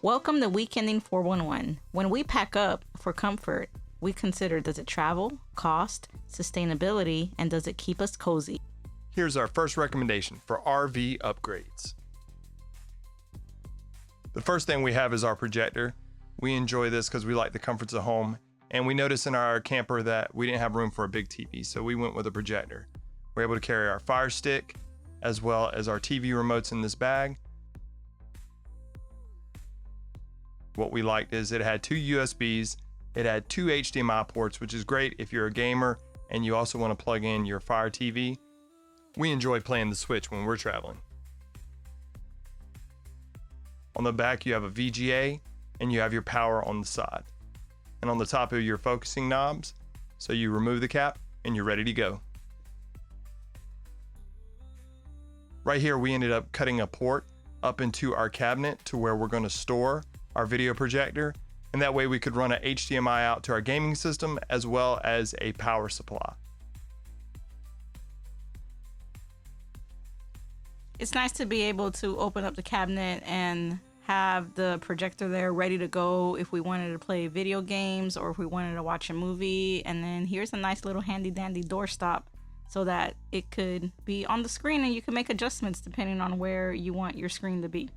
Welcome to Weekending 411. When we pack up for comfort, we consider, does it travel, cost, sustainability, and does it keep us cozy? Here's our first recommendation for RV upgrades. The first thing we have is our projector. We enjoy this because we like the comforts of home, and we noticed in our camper that we didn't have room for a big TV, so we went with a projector. We're able to carry our Fire Stick as well as our TV remotes in this bag. What we liked is it had 2 USBs, it had 2 HDMI ports, which is great if you're a gamer and you also want to plug in your Fire TV. We enjoy playing the Switch when we're traveling. On the back you have a VGA and you have your power on the side. And on the top of your focusing knobs, so you remove the cap and you're ready to go. Right here we ended up cutting a port up into our cabinet to where we're going to store our video projector, and that way we could run a HDMI out to our gaming system as well as a power supply. It's nice to be able to open up the cabinet and have the projector there ready to go if we wanted to play video games or if we wanted to watch a movie. And then here's a nice little handy dandy doorstop so that it could be on the screen and you can make adjustments depending on where you want your screen to be.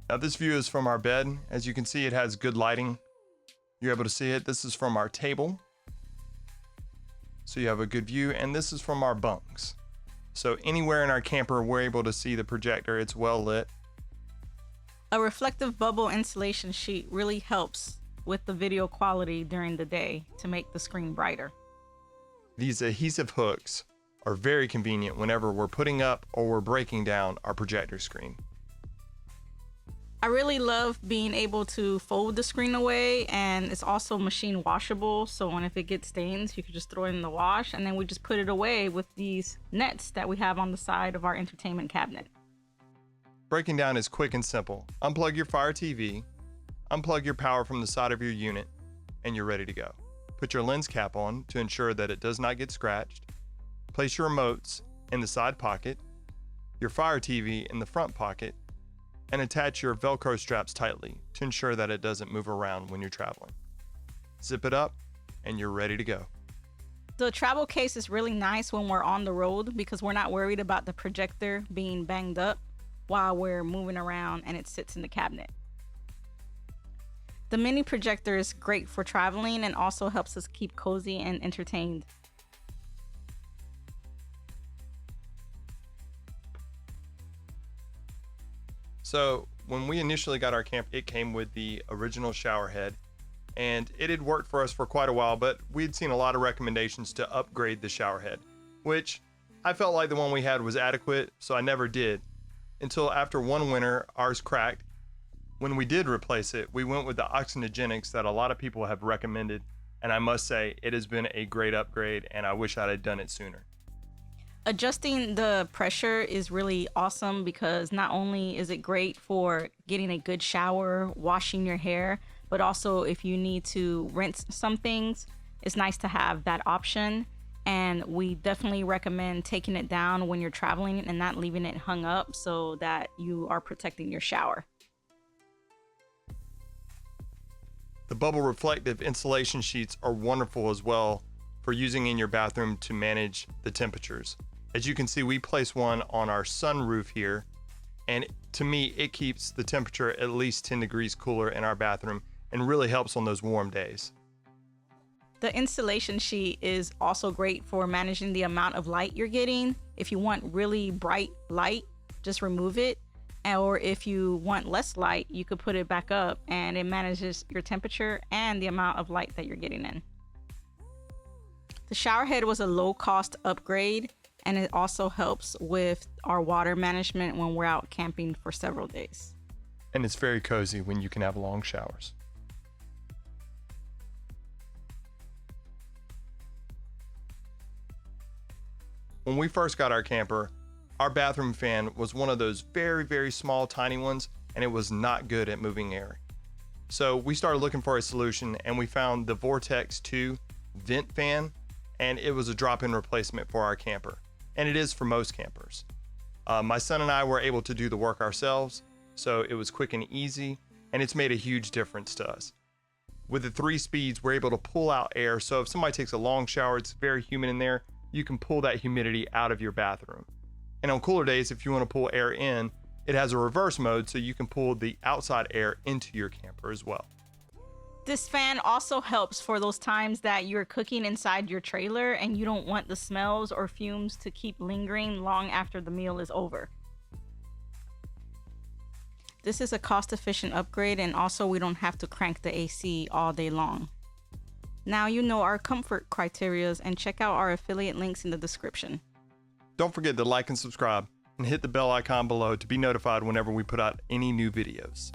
Now this view is from our bed. As you can see, it has good lighting. You're able to see it. This is from our table, so you have a good view, and this is from our bunks. So anywhere in our camper, we're able to see the projector. It's well lit. A reflective bubble insulation sheet really helps with the video quality during the day to make the screen brighter. These adhesive hooks are very convenient whenever we're putting up or we're breaking down our projector screen. I really love being able to fold the screen away, and it's also machine washable, so when if it gets stains you can just throw it in the wash, and then we just put it away with these nets that we have on the side of our entertainment cabinet. Breaking down is quick and simple. Unplug your Fire TV, unplug your power from the side of your unit, and you're ready to go. Put your lens cap on to ensure that it does not get scratched. Place your remotes in the side pocket, your Fire TV in the front pocket, and attach your Velcro straps tightly to ensure that it doesn't move around when you're traveling. Zip it up and you're ready to go. The travel case is really nice when we're on the road because we're not worried about the projector being banged up while we're moving around and it sits in the cabinet. The mini projector is great for traveling and also helps us keep cozy and entertained. So when we initially got our camp, it came with the original shower head, and it had worked for us for quite a while, but we'd seen a lot of recommendations to upgrade the shower head, which I felt like the one we had was adequate, so I never did. Until after one winter, ours cracked. When we did replace it, we went with the Oxygenics that a lot of people have recommended, and I must say it has been a great upgrade, and I wish I'd have done it sooner. Adjusting the pressure is really awesome because not only is it great for getting a good shower, washing your hair, but also if you need to rinse some things, it's nice to have that option. And we definitely recommend taking it down when you're traveling and not leaving it hung up so that you are protecting your shower. The bubble reflective insulation sheets are wonderful as well for using in your bathroom to manage the temperatures. As you can see, we place one on our sunroof here, and to me, it keeps the temperature at least 10 degrees cooler in our bathroom and really helps on those warm days. The insulation sheet is also great for managing the amount of light you're getting. If you want really bright light, just remove it. Or if you want less light, you could put it back up and it manages your temperature and the amount of light that you're getting in. The shower head was a low-cost upgrade, and it also helps with our water management when we're out camping for several days. And it's very cozy when you can have long showers. When we first got our camper, our bathroom fan was one of those very, very small, tiny ones, and it was not good at moving air. So we started looking for a solution, and we found the Vortex 2 vent fan, and it was a drop-in replacement for our camper. And it is for most campers. My son and I were able to do the work ourselves, so it was quick and easy, and it's made a huge difference to us. With the 3 speeds, we're able to pull out air, so if somebody takes a long shower, it's very humid in there, you can pull that humidity out of your bathroom. And on cooler days, if you want to pull air in, it has a reverse mode, so you can pull the outside air into your camper as well. This fan also helps for those times that you're cooking inside your trailer and you don't want the smells or fumes to keep lingering long after the meal is over. This is a cost-efficient upgrade, and also we don't have to crank the AC all day long. Now you know our comfort criterias, and check out our affiliate links in the description. Don't forget to like and subscribe, and hit the bell icon below to be notified whenever we put out any new videos.